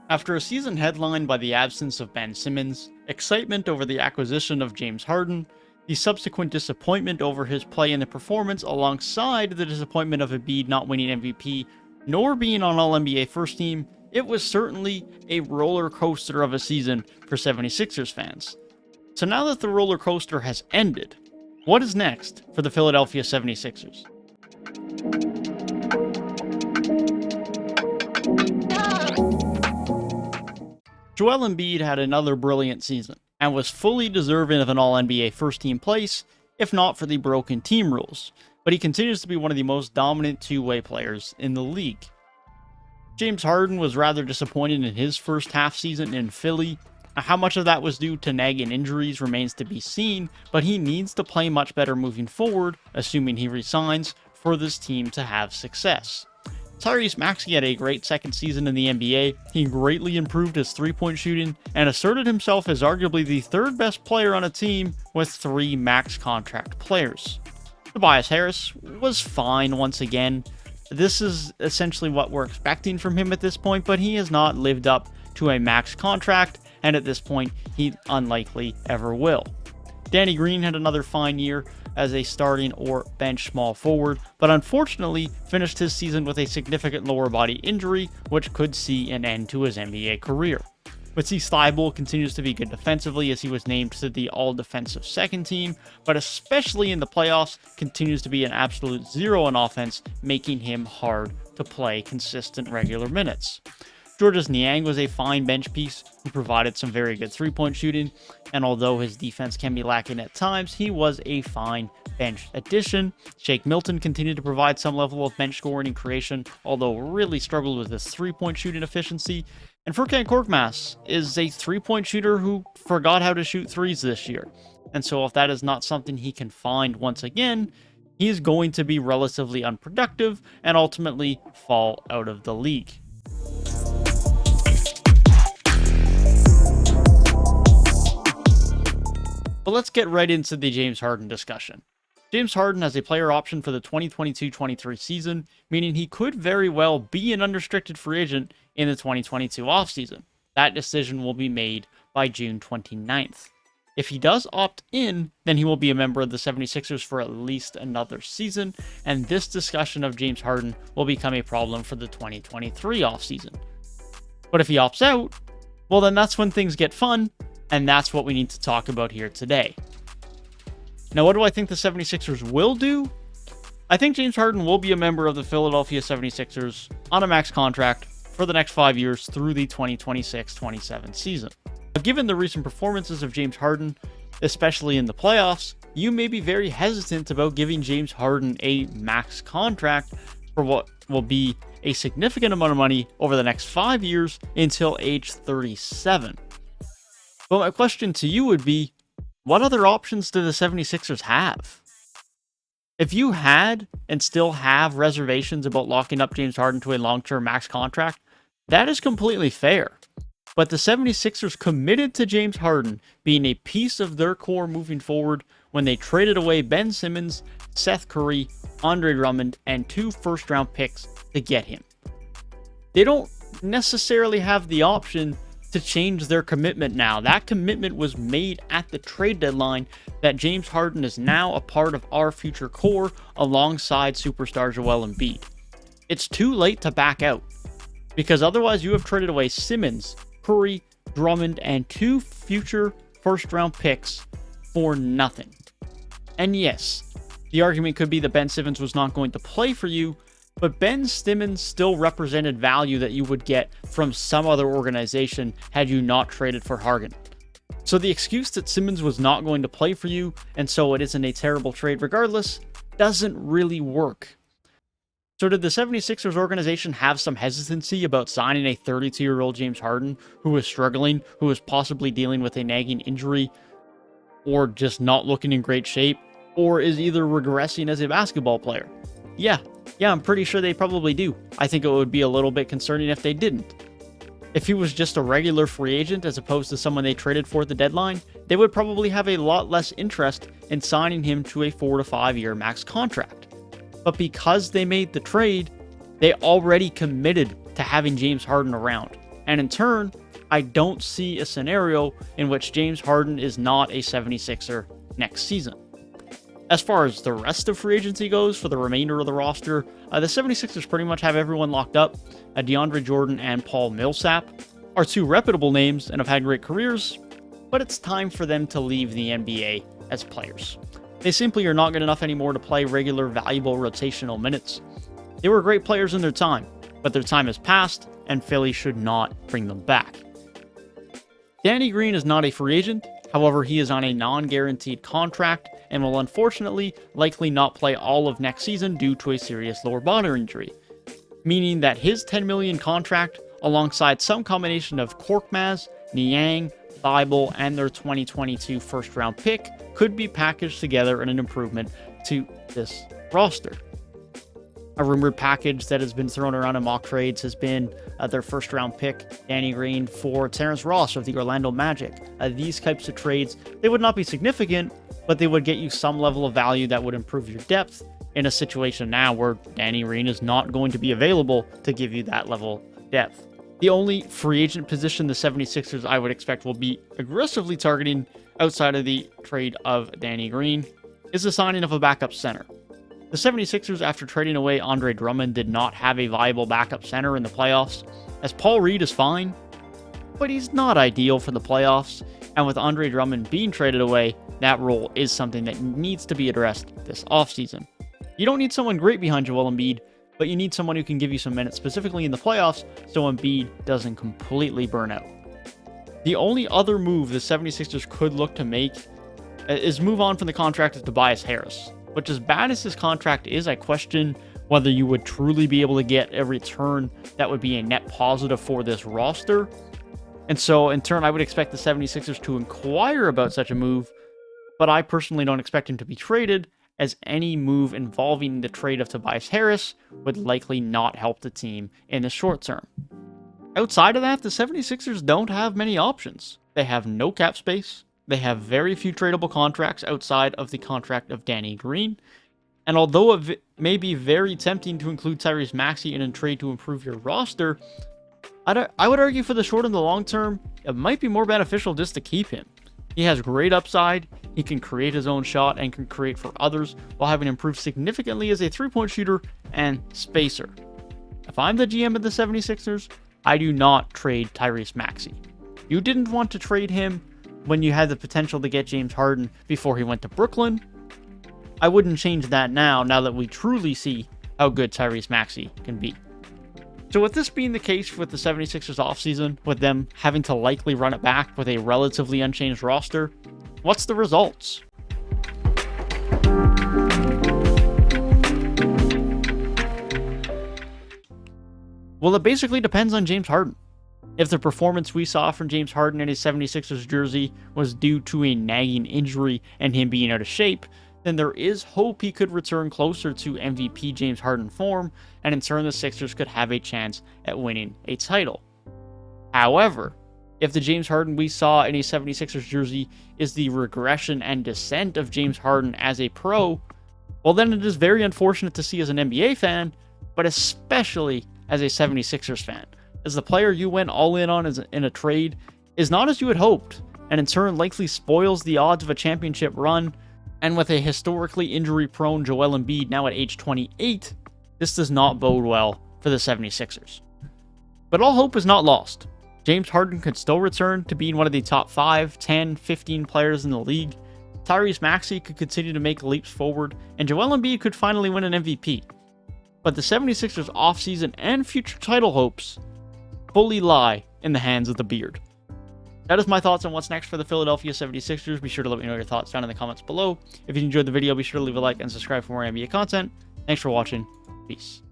After a season headlined by the absence of Ben Simmons, excitement over the acquisition of James Harden, the subsequent disappointment over his play in the performance alongside the disappointment of Embiid not winning MVP nor being on All-NBA first team, it was certainly a roller coaster of a season for 76ers fans. So now that the roller coaster has ended, what is next for the Philadelphia 76ers? Joel Embiid had another brilliant season, and was fully deserving of an All-NBA first-team place, if not for the broken team rules, but he continues to be one of the most dominant two-way players in the league. James Harden was rather disappointed in his first half season in Philly. How much of that was due to nagging injuries remains to be seen, but he needs to play much better moving forward, assuming he resigns, for this team to have success. Tyrese Maxi had a great second season in the NBA. He greatly improved his three-point shooting and asserted himself as arguably the third best player on a team with 3 max contract players. Tobias Harris was fine once again. This is essentially what we're expecting from him at this point, but he has not lived up to a max contract, and at this point, he unlikely ever will. Danny Green had another fine year as a starting or bench small forward, but unfortunately finished his season with a significant lower body injury, which could see an end to his NBA career. Matisse Thybulle continues to be good defensively as he was named to the all-defensive second team, but especially in the playoffs, continues to be an absolute zero on offense, making him hard to play consistent regular minutes. Georges Niang was a fine bench piece who provided some very good three-point shooting, and although his defense can be lacking at times, he was a fine bench addition. Shake Milton continued to provide some level of bench scoring and creation, although really struggled with his three-point shooting efficiency. And Furkan Korkmaz is a three-point shooter who forgot how to shoot threes this year. And so if that is not something he can find once again, he is going to be relatively unproductive and ultimately fall out of the league. But let's get right into the James Harden discussion. James Harden has a player option for the 2022-23 season, meaning he could very well be an unrestricted free agent in the 2022 offseason. That decision will be made by June 29th. If he does opt in, then he will be a member of the 76ers for at least another season, and this discussion of James Harden will become a problem for the 2023 offseason. But if he opts out, well then that's when things get fun, and that's what we need to talk about here today. Now, what do I think the 76ers will do? I think James Harden will be a member of the Philadelphia 76ers on a max contract for the next 5 years through the 2026-27 season. But given the recent performances of James Harden, especially in the playoffs, you may be very hesitant about giving James Harden a max contract for what will be a significant amount of money over the next 5 years until age 37. But my question to you would be, what other options do the 76ers have? If you had and still have reservations about locking up James Harden to a long-term max contract, that is completely fair. But the 76ers committed to James Harden being a piece of their core moving forward when they traded away Ben Simmons, Seth Curry, Andre Drummond, and 2 first-round picks to get him. They don't necessarily have the option to change their commitment now. That commitment was made at the trade deadline that James Harden is now a part of our future core alongside superstar Joel Embiid. It's too late to back out because otherwise you have traded away Simmons, Curry, Drummond, and 2 future first-round picks for nothing. And yes, the argument could be that Ben Simmons was not going to play for you, but Ben Simmons still represented value that you would get from some other organization had you not traded for Harden. So the excuse that Simmons was not going to play for you, and so it isn't a terrible trade regardless, doesn't really work. So did the 76ers organization have some hesitancy about signing a 32-year-old James Harden who was struggling, who was possibly dealing with a nagging injury, or just not looking in great shape, or is either regressing as a basketball player? Yeah, I'm pretty sure they probably do. I think it would be a little bit concerning if they didn't. If he was just a regular free agent as opposed to someone they traded for at the deadline, they would probably have a lot less interest in signing him to a 4 to 5 year max contract. But because they made the trade, they already committed to having James Harden around. And in turn, I don't see a scenario in which James Harden is not a 76er next season. As far as the rest of free agency goes for the remainder of the roster, the 76ers pretty much have everyone locked up. DeAndre Jordan and Paul Millsap are two reputable names and have had great careers, but it's time for them to leave the NBA as players. They simply are not good enough anymore to play regular, valuable rotational minutes. They were great players in their time, but their time has passed, and Philly should not bring them back. Danny Green is not a free agent. However, he is on a non-guaranteed contract and will unfortunately likely not play all of next season due to a serious lower body injury, meaning that his $10 million contract, alongside some combination of Korkmaz, Niang, Thibault, and their 2022 first-round pick, could be packaged together in an improvement to this roster. A rumored package that has been thrown around in mock trades has been their first-round pick, Danny Green, for Terrence Ross of the Orlando Magic. These types of trades, they would not be significant, but they would get you some level of value that would improve your depth in a situation now where Danny Green is not going to be available to give you that level of depth. The only free agent position the 76ers I would expect will be aggressively targeting outside of the trade of Danny Green is the signing of a backup center. The 76ers, after trading away Andre Drummond, did not have a viable backup center in the playoffs, as Paul Reed is fine, but he's not ideal for the playoffs, and with Andre Drummond being traded away, that role is something that needs to be addressed this offseason. You don't need someone great behind Joel Embiid, but you need someone who can give you some minutes, specifically in the playoffs, so Embiid doesn't completely burn out. The only other move the 76ers could look to make is move on from the contract of Tobias Harris. Which, as bad as his contract is, I question whether you would truly be able to get a return that would be a net positive for this roster. And so, in turn, I would expect the 76ers to inquire about such a move, but I personally don't expect him to be traded, as any move involving the trade of Tobias Harris would likely not help the team in the short term. Outside of that, the 76ers don't have many options. They have no cap space. They have very few tradable contracts outside of the contract of Danny Green. And although it may be very tempting to include Tyrese Maxi in a trade to improve your roster, I would argue for the short and the long term, it might be more beneficial just to keep him. He has great upside, he can create his own shot and can create for others while having improved significantly as a three-point shooter and spacer. If I'm the GM of the 76ers, I do not trade Tyrese Maxi. You didn't want to trade him when you had the potential to get James Harden before he went to Brooklyn. I wouldn't change that now that we truly see how good Tyrese Maxi can be. So with this being the case with the 76ers offseason, with them having to likely run it back with a relatively unchanged roster, what's the results? Well, it basically depends on James Harden. If the performance we saw from James Harden in his 76ers jersey was due to a nagging injury and him being out of shape, then there is hope he could return closer to MVP James Harden form, and in turn the Sixers could have a chance at winning a title. However, if the James Harden we saw in a 76ers jersey is the regression and descent of James Harden as a pro, well then it is very unfortunate to see as an NBA fan, but especially as a 76ers fan, as the player you went all in on in a trade is not as you had hoped, and in turn likely spoils the odds of a championship run. And with a historically injury-prone Joel Embiid now at age 28, this does not bode well for the 76ers. But all hope is not lost. James Harden could still return to being one of the top 5, 10, 15 players in the league. Tyrese Maxi could continue to make leaps forward, and Joel Embiid could finally win an MVP. But the 76ers offseason and future title hopes fully lie in the hands of the beard. That is my thoughts on what's next for the Philadelphia 76ers. Be sure to let me know your thoughts down in the comments below. If you enjoyed the video, be sure to leave a like and subscribe for more NBA content. Thanks for watching. Peace.